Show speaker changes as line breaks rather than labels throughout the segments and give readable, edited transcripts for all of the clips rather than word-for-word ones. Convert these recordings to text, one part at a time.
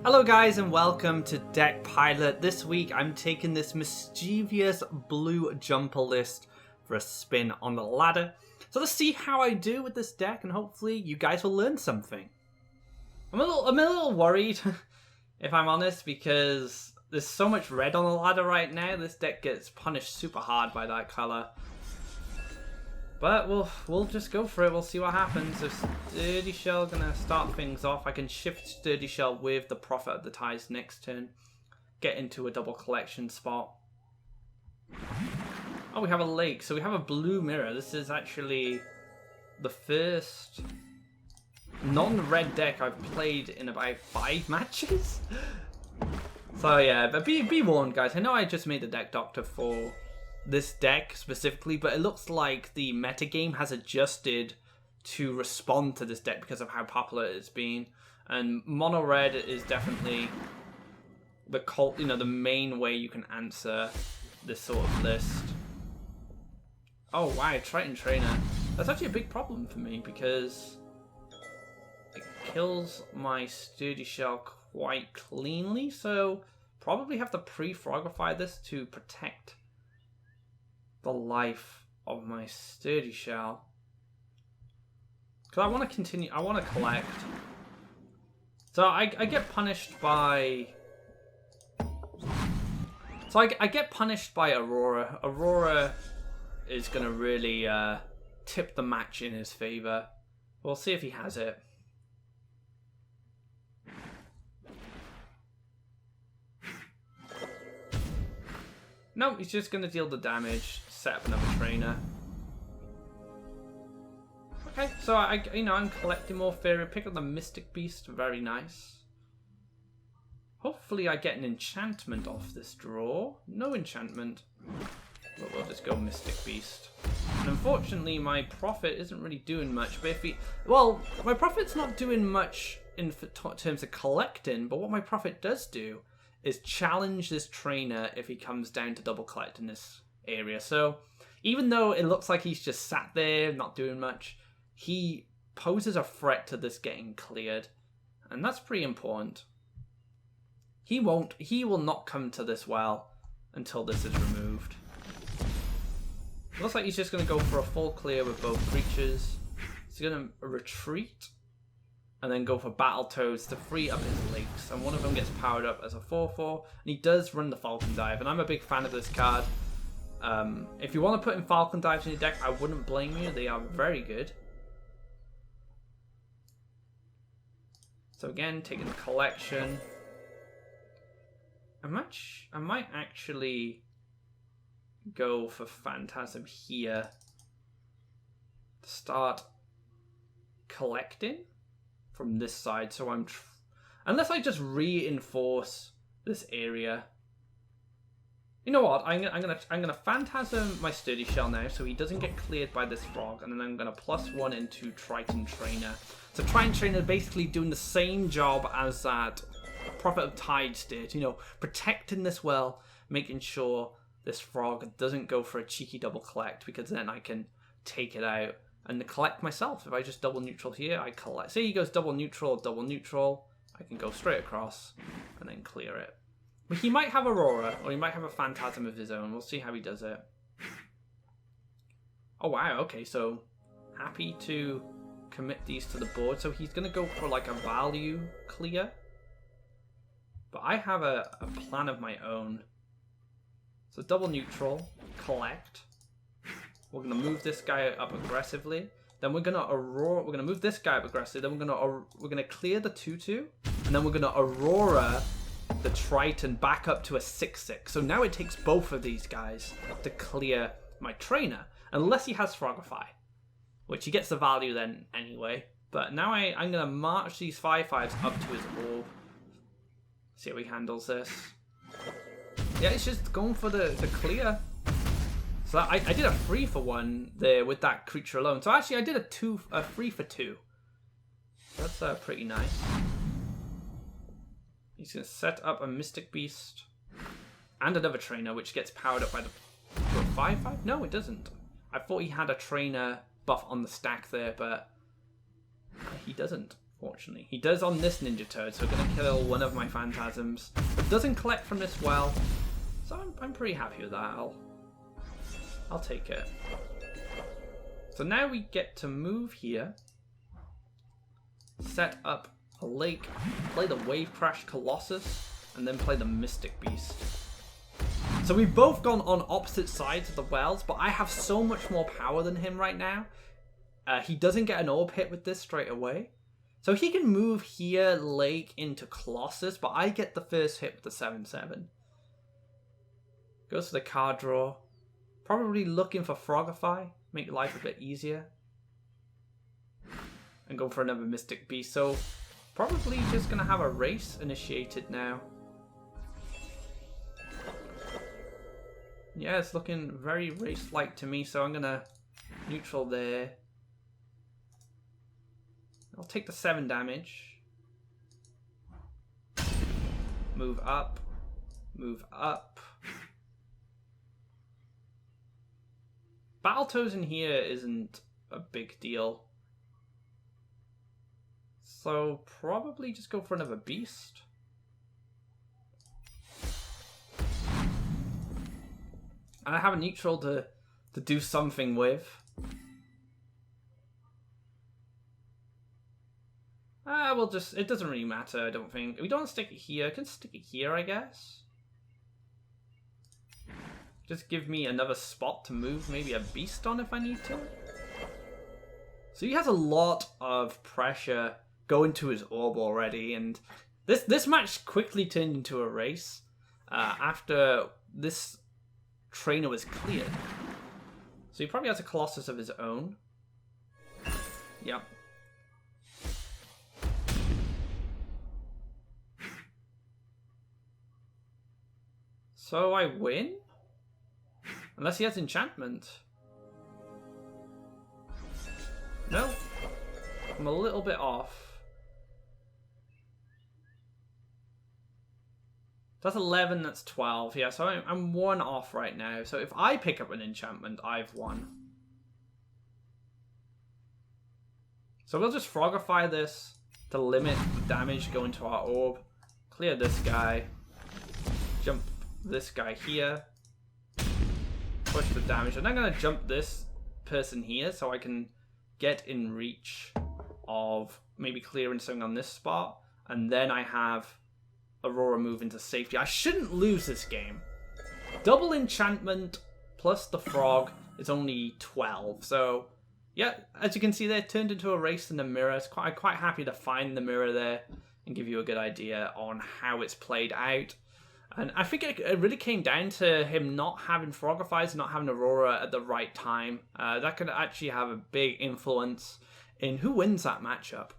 Hello guys and welcome to Deck Pilot. This week I'm taking this mischievous blue jumper list for a spin on the ladder. So let's see how I do with this deck and hopefully you guys will learn something. I'm a little worried if I'm honest because there's so much red on the ladder right now. This deck gets punished super hard by that color. But we'll just go for it. We'll see what happens. If Sturdy Shell gonna start things off, I can shift Sturdy Shell with the Prophet of the Tides next turn. Get into a double collection spot. Oh, we have a lake. So we have a blue mirror. This is actually the first non-red deck I've played in about 5 matches. So yeah, but be warned guys. I know I just made the deck doctor for this deck specifically, but it looks like the metagame has adjusted to respond to this deck because of how popular it's been. And mono red is definitely the main way you can answer this sort of list. Oh wow, Triton Trainer. That's actually a big problem for me because it kills my Sturdy Shell quite cleanly, so probably have to pre-frogify this to protect the life of my Sturdy Shell. Because I want to continue, I want to collect. So I get punished by... I get punished by Aurora. Aurora is going to really tip the match in his favor. We'll see if he has it. No, he's just going to deal the damage, set up another trainer. Okay, so I'm collecting more Faeria. Pick up the Mystic Beast, very nice. Hopefully I get an enchantment off this draw. No enchantment, but we'll just go Mystic Beast. And unfortunately my Prophet isn't really doing much, but my Prophet's not doing much in terms of collecting, but what my Prophet does do is challenge this trainer if he comes down to double collect in this area. So even though it looks like he's just sat there not doing much, he poses a threat to this getting cleared, and that's pretty important. He will not come to this well until this is removed. It looks like he's just going to go for a full clear with both creatures. He's going to retreat and then go for Battletoads to free up his lakes. And one of them gets powered up as a 4/4. And he does run the Falcon Dive. And I'm a big fan of this card. If you want to put in Falcon Dives in your deck, I wouldn't blame you. They are very good. So again, taking the collection. I might actually go for Phantasm here to start collecting from this side, so unless I just reinforce this area. You know what? I'm gonna Phantasm my Sturdy Shell now, so he doesn't get cleared by this frog, and then I'm gonna +1 into Triton Trainer. So Triton Trainer basically doing the same job as that Prophet of Tides did. You know, protecting this well, making sure this frog doesn't go for a cheeky double collect, because then I can take it out and collect myself. If I just double neutral here, I collect. Say he goes double neutral, I can go straight across and then clear it. But he might have Aurora, or he might have a Phantasm of his own. We'll see how he does it. Oh wow, okay, so happy to commit these to the board. So he's going to go for like a value clear. But I have a plan of my own. So double neutral, collect. We're gonna move this guy up aggressively. Then we're gonna Aurora. We're gonna move this guy up aggressively. Then we're gonna clear the 2/2, and then we're gonna Aurora the Triton back up to a 6/6. So now it takes both of these guys to clear my trainer, unless he has Frogify, which he gets the value then anyway. But now I'm gonna march these 5/5s up to his orb. See how he handles this. Yeah, it's just going for the clear. So I did a 3-for-1 there with that creature alone. So actually I did a 3-for-2. That's pretty nice. He's going to set up a Mystic Beast and another trainer, which gets powered up by the 5/5? No, it doesn't. I thought he had a trainer buff on the stack there, but he doesn't. Fortunately. He does on this Ninja Toad, so we're going to kill one of my Phantasms. But doesn't collect from this well. So I'm pretty happy with that. I'll take it. So now we get to move here. Set up a lake. Play the Wave Crash Colossus. And then play the Mystic Beast. So we've both gone on opposite sides of the wells, but I have so much more power than him right now. He doesn't get an orb hit with this straight away. So he can move here, Lake, into Colossus, but I get the first hit with the 7/7. Goes to the card draw. Probably looking for Frogify, make life a bit easier. And go for another Mystic Beast. So probably just going to have a race initiated now. Yeah, it's looking very race-like to me, so I'm going to neutral there. I'll take the 7 damage. Move up. Move up. Battletoads in here isn't a big deal. So probably just go for another beast. And I have a neutral to do something with. We'll just, it doesn't really matter, I don't think. We don't want to stick it here. I can stick it here, I guess. Just give me another spot to move maybe a beast on if I need to. So he has a lot of pressure going to his orb already, and this match quickly turned into a race after this trainer was cleared. So he probably has a Colossus of his own. Yep. So I win? Unless he has enchantment. No. I'm a little bit off. That's 11, that's 12. Yeah, so I'm 1 off right now. So if I pick up an enchantment, I've won. So we'll just Frogify this to limit the damage going to our orb. Clear this guy. Jump this guy here. Push the damage. And I'm going to jump this person here so I can get in reach of maybe clearing something on this spot. And then I have Aurora move into safety. I shouldn't lose this game. Double enchantment plus the frog is only 12. So, yeah, as you can see there, it turned into a race in the mirror. I'm quite happy to find the mirror there and give you a good idea on how it's played out. And I think it really came down to him not having Frogifies, not having Aurora at the right time. That could actually have a big influence in who wins that matchup.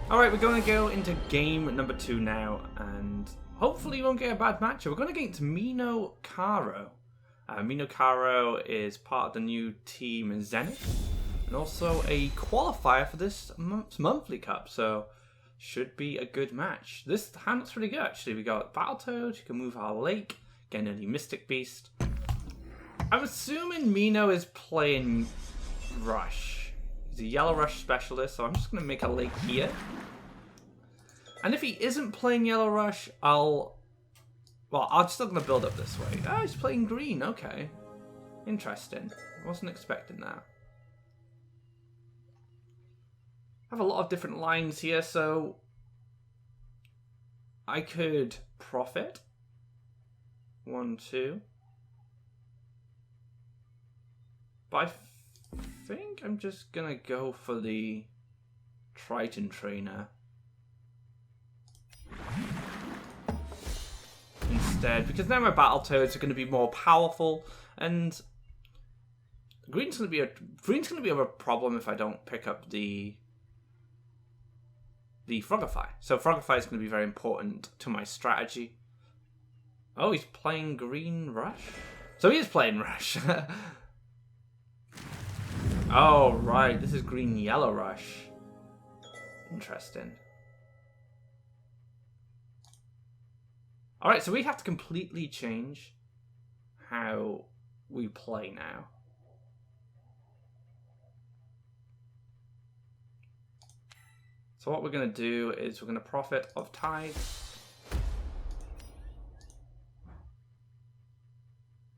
Alright, we're going to go into game number 2 now, and hopefully we won't get a bad matchup. We're going to get into Mino Caro. Mino Caro is part of the new team Zenith, and also a qualifier for this month's monthly cup, so should be a good match. This hand looks pretty good actually. We got Battletoad, you can move our lake, get an early Mystic Beast. I'm assuming Mino is playing Rush. He's a Yellow Rush specialist, so I'm just going to make a lake here. And if he isn't playing Yellow Rush, I'm still going to build up this way. Oh, he's playing green, okay. Interesting. I wasn't expecting that. I have a lot of different lines here, so I could profit. 1, 2. But I think I'm just going to go for the Triton Trainer instead, because now my Battletoads are going to be more powerful, and green's going to be a problem if I don't pick up the Frogify. So Frogify is going to be very important to my strategy. Oh, he's playing Green Rush? So he is playing Rush. Oh, right. This is Green Yellow Rush. Interesting. Alright, so we have to completely change how we play now. So what we're going to do is we're going to Prophet of Tides.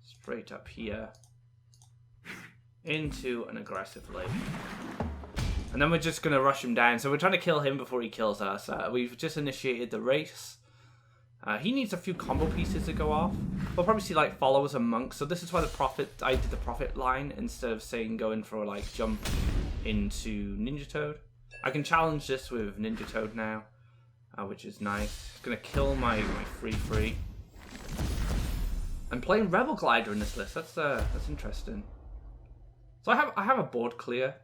Straight up here. Into an aggressive lane. And then we're just going to rush him down. So we're trying to kill him before he kills us. We've just initiated the race. He needs a few combo pieces to go off. We'll probably see like followers and monks. So this is why I did the Prophet line instead of saying going for like jump into Ninja Toad. I can challenge this with Ninja Toad now, which is nice. It's going to kill my free. I'm playing Rebel Glider in this list. That's interesting. So I have a board clear.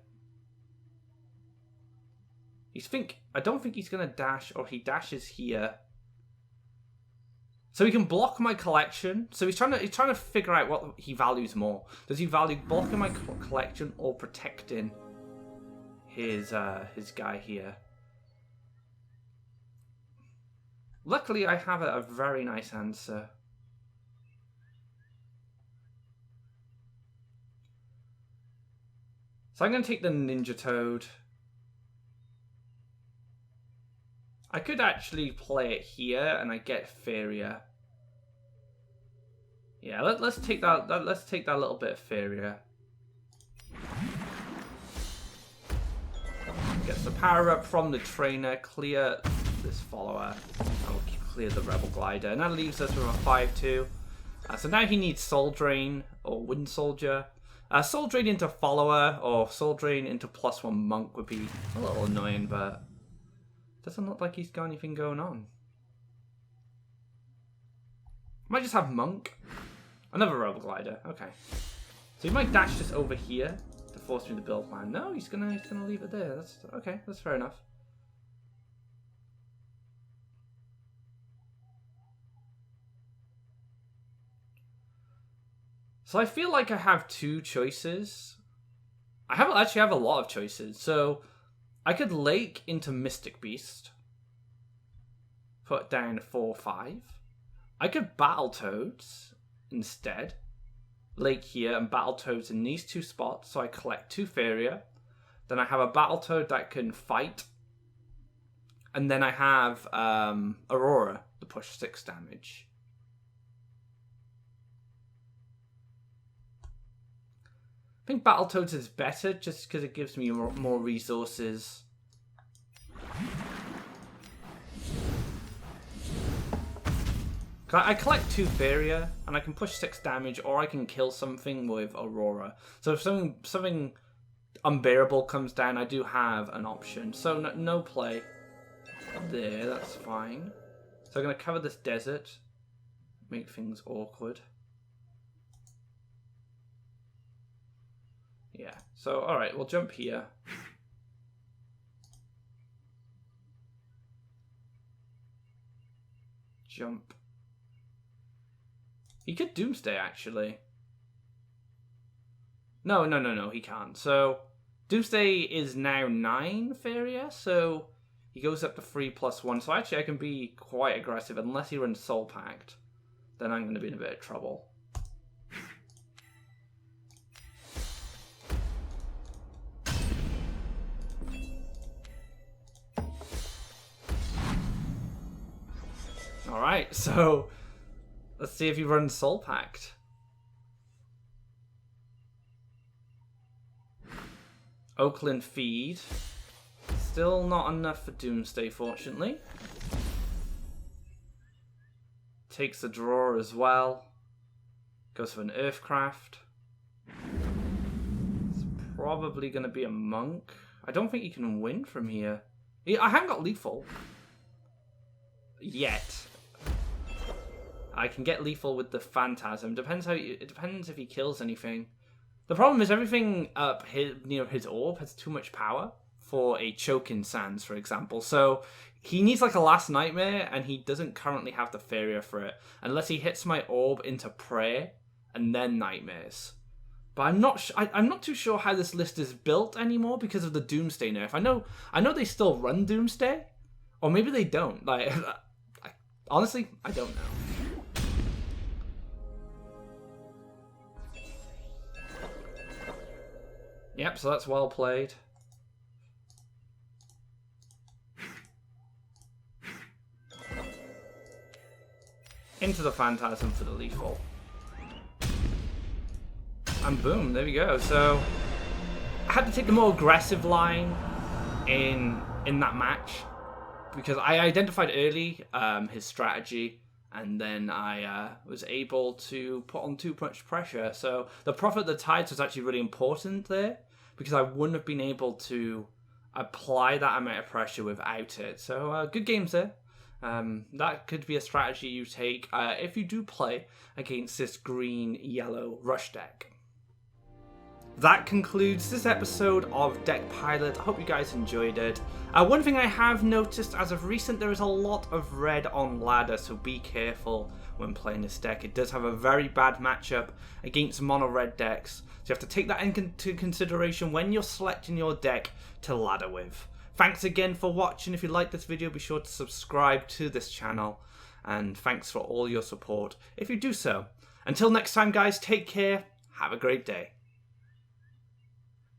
I don't think he's going to dash, or he dashes here. So he can block my collection. So he's trying to figure out what he values more. Does he value blocking my collection or protecting his guy here? Luckily, I have a very nice answer. So I'm going to take the Ninja Toad. I could actually play it here, and I get Faeria. Yeah, let's take that. Let's take that little bit of Faeria. Gets the power up from the trainer. Clear this follower. I'll clear the Rebel Glider, and that leaves us with a 5/2. So now he needs Soul Drain or Wind Soldier. Soul Drain into follower or Soul Drain into +1 monk would be a little annoying, but. Doesn't look like he's got anything going on. Might just have Monk. Another Rebel Glider. Okay. So he might dash this over here to force me to build plan. No, he's gonna leave it there. That's okay. That's fair enough. So I feel like I have two choices. I actually have a lot of choices. So I could Lake into Mystic Beast. Put down 4/5. I could Battletoads instead. Lake here and Battletoads in these two spots. So I collect 2 Faeria. Then I have a Battletoad that can fight. And then I have Aurora to push 6 damage. I think Battletoads is better just because it gives me more resources. I collect 2 Faeria and I can push 6 damage, or I can kill something with Aurora. So if something unbearable comes down, I do have an option. So no play there, that's fine. So I'm going to cover this desert, make things awkward. Yeah, so alright, we'll jump here. Jump. He could Doomsday, actually. No, he can't. So, Doomsday is now 9 Faeria, so he goes up to 3/1. So actually I can be quite aggressive, unless he runs Soul Pact. Then I'm going to be in a bit of trouble. Alright, so let's see if he runs Soul Pact. Oakland Feed. Still not enough for Doomsday, fortunately. Takes the draw as well. Goes for an Earthcraft. It's probably going to be a Monk. I don't think he can win from here. I haven't got Lethal. Yet. I can get lethal with the Phantasm. It depends if he kills anything. The problem is everything up near his orb has too much power for a Choking Sands, for example. So he needs like a Last Nightmare, and he doesn't currently have the Faeria for it, unless he hits my orb into Prayer and then Nightmares. But I'm not too sure how this list is built anymore because of the Doomsday nerf. I know they still run Doomsday, or maybe they don't. Like, honestly, I don't know. Yep, so that's well played. into the Phantasm for the lethal. And boom, there we go. So I had to take the more aggressive line in that match because I identified early his strategy, and then I was able to put on too much pressure. So the Prophet of the Tides was actually really important there because I wouldn't have been able to apply that amount of pressure without it. So good games there. That could be a strategy you take if you do play against this green-yellow rush deck. That concludes this episode of Deck Pilot. I hope you guys enjoyed it. One thing I have noticed as of recent, there is a lot of red on ladder, so be careful when playing this deck. It does have a very bad matchup against mono red decks, so you have to take that into consideration when you're selecting your deck to ladder with. Thanks again for watching. If you like this video, be sure to subscribe to this channel, and thanks for all your support if you do so. Until next time guys, take care, have a great day.